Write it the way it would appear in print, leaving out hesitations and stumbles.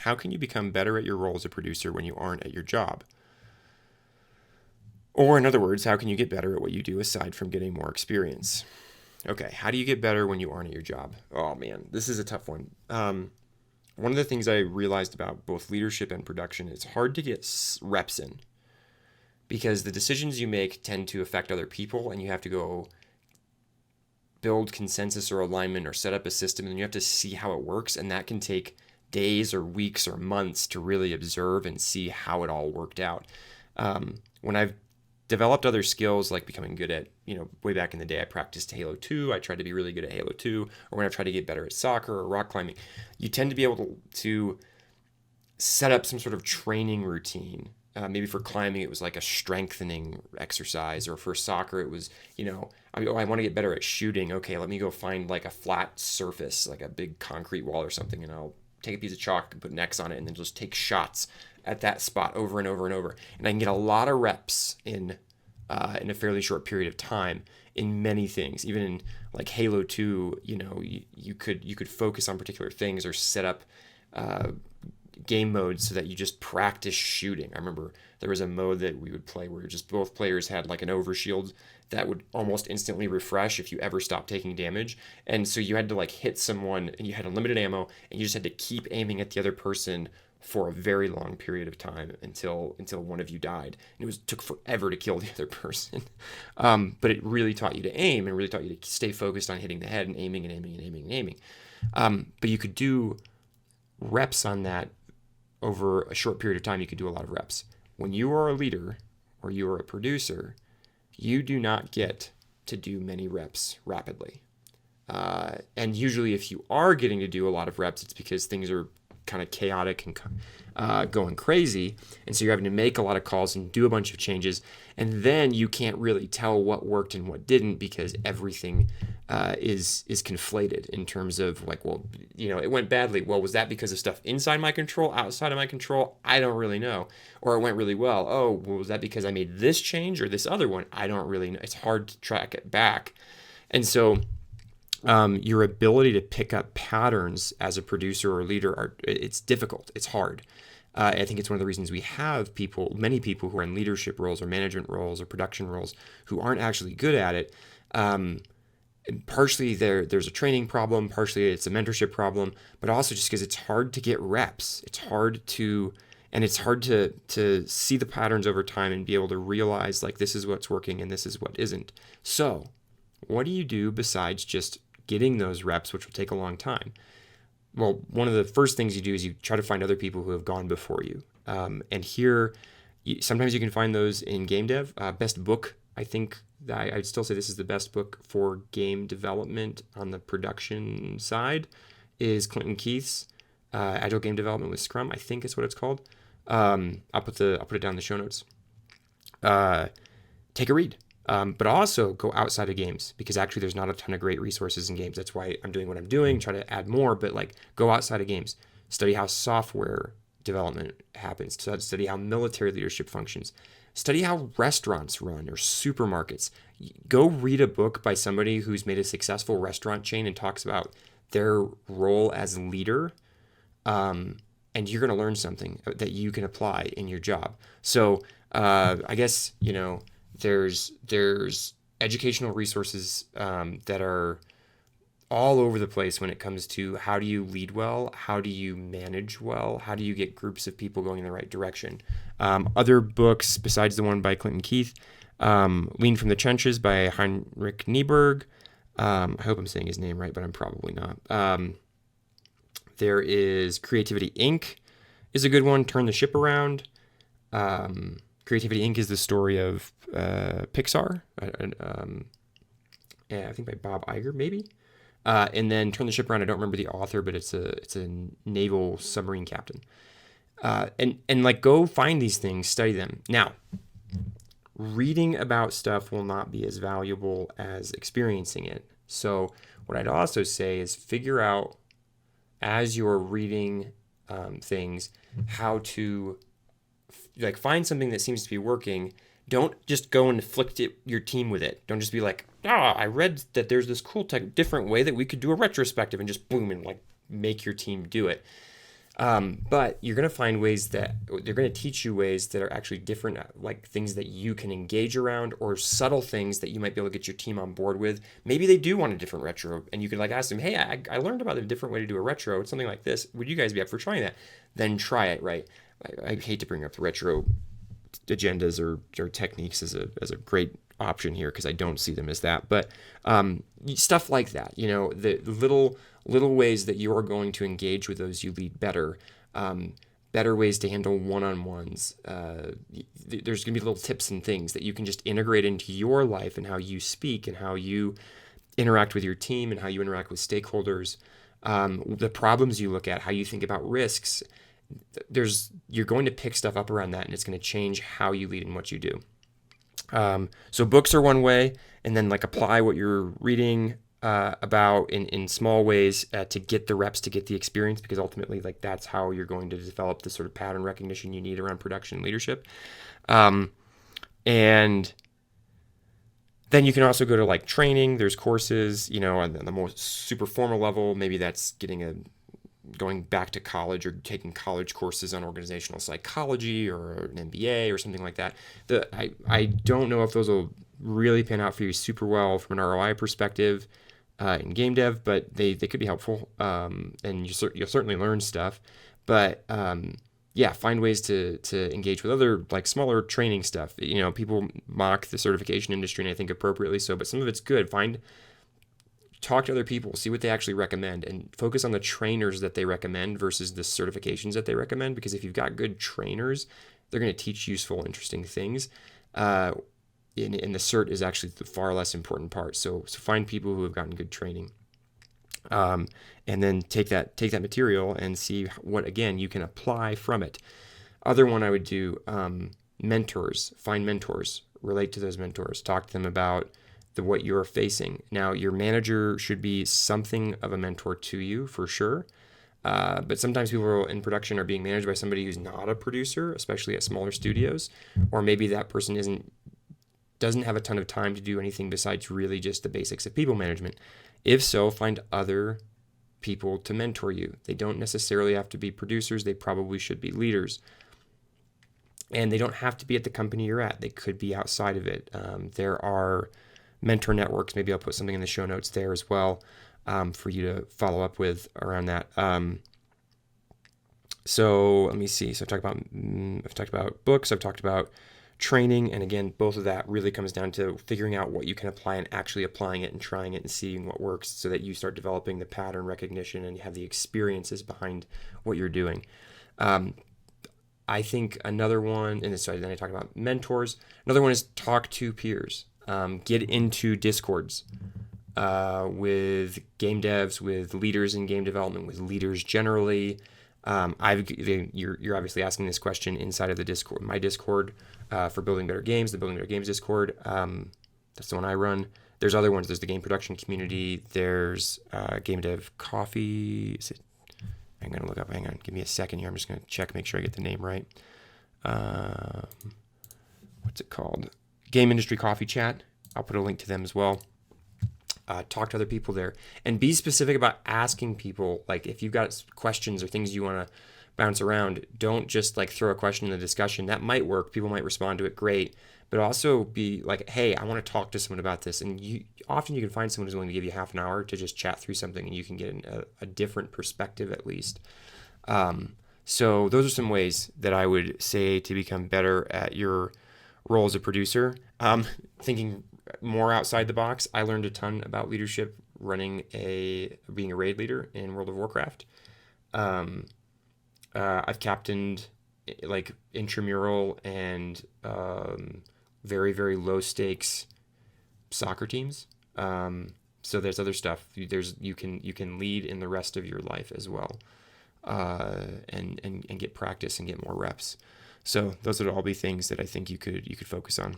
how can you become better at your role as a producer when you aren't at your job? Or in other words, how can you get better at what you do aside from getting more experience? Okay, how do you get better when you aren't at your job? Oh man, this is a tough one. One of the things I realized about both leadership and production, it's hard to get reps in because the decisions you make tend to affect other people, and you have to go build consensus or alignment or set up a system, and you have to see how it works, and that can take days or weeks or months to really observe and see how it all worked out. When I've developed other skills like becoming good at, way back in the day, I practiced Halo 2. I tried to be really good at Halo 2, or when I tried to get better at soccer or rock climbing, you tend to be able to set up some sort of training routine. Maybe for climbing, it was like a strengthening exercise, or for soccer, it was, I want to get better at shooting. Okay, let me go find like a flat surface, like a big concrete wall or something, and I'll take a piece of chalk and put an X on it and then just take shots at that spot over and over and over. And I can get a lot of reps in a fairly short period of time in many things. Even in like Halo 2, you could focus on particular things or set up game modes so that you just practice shooting. I remember there was a mode that we would play where just both players had like an overshield that would almost instantly refresh if you ever stopped taking damage. And so you had to like hit someone, and you had unlimited ammo, and you just had to keep aiming at the other person for a very long period of time until one of you died. And took forever to kill the other person. But it really taught you to aim, and really taught you to stay focused on hitting the head and aiming and aiming and aiming and aiming. But you could do reps on that over a short period of time. You could do a lot of reps. When you are a leader or you are a producer, you do not get to do many reps rapidly. And usually if you are getting to do a lot of reps, it's because things are kind of chaotic and going crazy. And so you're having to make a lot of calls and do a bunch of changes. And then you can't really tell what worked and what didn't, because everything is conflated in terms of like, well, it went badly. Well, was that because of stuff inside my control, outside of my control? I don't really know. Or it went really well. Oh, well, was that because I made this change or this other one? I don't really know. It's hard to track it back. And so your ability to pick up patterns as a producer or leader, it's difficult. It's hard. I think it's one of the reasons we have many people who are in leadership roles or management roles or production roles who aren't actually good at it. Partially there's a training problem, partially it's a mentorship problem, but also just because it's hard to get reps. It's hard to see the patterns over time and be able to realize like this is what's working and this is what isn't. So what do you do besides just getting those reps, which will take a long time? Well, one of the first things you do is you try to find other people who have gone before you. And here, sometimes you can find those in game dev. Best book, I think, I'd still say this is the best book for game development on the production side, is Clinton Keith's Agile Game Development with Scrum. I think is what it's called. I'll put it down in the show notes. Take a read. But also go outside of games, because actually there's not a ton of great resources in games. That's why I'm doing what I'm doing, try to add more, but like go outside of games. Study how software development happens. Study how military leadership functions. Study how restaurants run or supermarkets. Go read a book by somebody who's made a successful restaurant chain and talks about their role as leader. And you're going to learn something that you can apply in your job. So I guess, there's educational resources that are all over the place when it comes to how do you lead well, how do you manage well, how do you get groups of people going in the right direction. Other books besides the one by Clinton Keith, Lean from the Trenches by Heinrich Nieberg. I hope I'm saying his name right, but I'm probably not. There is Creativity Inc. is a good one. Turn the Ship Around. Creativity Inc. is the story of Pixar. I think by Bob Iger, maybe. And then Turn the Ship Around, I don't remember the author, but it's a naval submarine captain. And like go find these things, study them. Now, reading about stuff will not be as valuable as experiencing it. So what I'd also say is figure out as you're reading things how to like find something that seems to be working. Don't just go and afflict your team with it. Don't just be like, I read that there's this cool different way that we could do a retrospective and just boom and like make your team do it. But you're going to find ways that they're going to teach you ways that are actually different, like things that you can engage around, or subtle things that you might be able to get your team on board with. Maybe they do want a different retro, and you could like ask them, hey, I learned about a different way to do a retro. It's something like this. Would you guys be up for trying that? Then try it, right? I hate to bring up the retro agendas or techniques as a great option here, because I don't see them as that. But stuff like that, the little ways that you are going to engage with those you lead better, better ways to handle one-on-ones. There's going to be little tips and things that you can just integrate into your life and how you speak and how you interact with your team and how you interact with stakeholders, the problems you look at, how you think about risks. You're going to pick stuff up around that, and it's going to change how you lead and what you do. So books are one way, and then like apply what you're reading about in small ways to get the reps, to get the experience, because ultimately like that's how you're going to develop the sort of pattern recognition you need around production and leadership. And then you can also go to like training. There's courses, on the more super formal level. Maybe that's going back to college or taking college courses on organizational psychology or an MBA or something like that. I don't know if those will really pan out for you super well from an ROI perspective in game dev, but they could be helpful, and you'll certainly learn stuff. But find ways to engage with other like smaller training stuff. People mock the certification industry, and I think appropriately so, but some of it's good. Talk to other people, see what they actually recommend, and focus on the trainers that they recommend versus the certifications that they recommend. Because if you've got good trainers, they're going to teach useful, interesting things. And the cert is actually the far less important part. So find people who have gotten good training, and then take that material and see what, again, you can apply from it. Other one I would do, mentors. Find mentors, relate to those mentors, talk to them about what you're facing. Now, your manager should be something of a mentor to you for sure. But sometimes people in production are being managed by somebody who's not a producer, especially at smaller studios, or maybe that person doesn't have a ton of time to do anything besides really just the basics of people management. If so, find other people to mentor you. They don't necessarily have to be producers. They probably should be leaders. And they don't have to be at the company you're at. They could be outside of it. There are mentor networks. Maybe I'll put something in the show notes there as well, for you to follow up with around that. So let me see. So I've talked about books. I've talked about training. And again, both of that really comes down to figuring out what you can apply and actually applying it and trying it and seeing what works, so that you start developing the pattern recognition and you have the experiences behind what you're doing. I think another one, then I talked about mentors. Another one is talk to peers. Get into Discords with game devs, with leaders in game development, with leaders generally. You're obviously asking this question inside of the Discord, my Discord for Building Better Games, the Building Better Games Discord. That's the one I run. There's other ones. There's the game production community. There's Game Dev Coffee. I'm going to look up. Hang on. Give me a second here. I'm just going to check, make sure I get the name right. What's it called? Game Industry Coffee Chat. I'll put a link to them as well. Talk to other people there, and be specific about asking people. Like if you've got questions or things you want to bounce around, don't just like throw a question in the discussion. That might work. People might respond to it great, but also be like, hey, I want to talk to someone about this. And often you can find someone who's willing to give you half an hour to just chat through something, and you can get a different perspective at least. So those are some ways that I would say to become better at your role as a producer. Thinking more outside the box, I learned a ton about leadership being a raid leader in World of Warcraft. I've captained like intramural and very, very low stakes soccer teams. So there's other stuff. You can lead in the rest of your life as well, and get practice and get more reps. So those would all be things that I think you could focus on.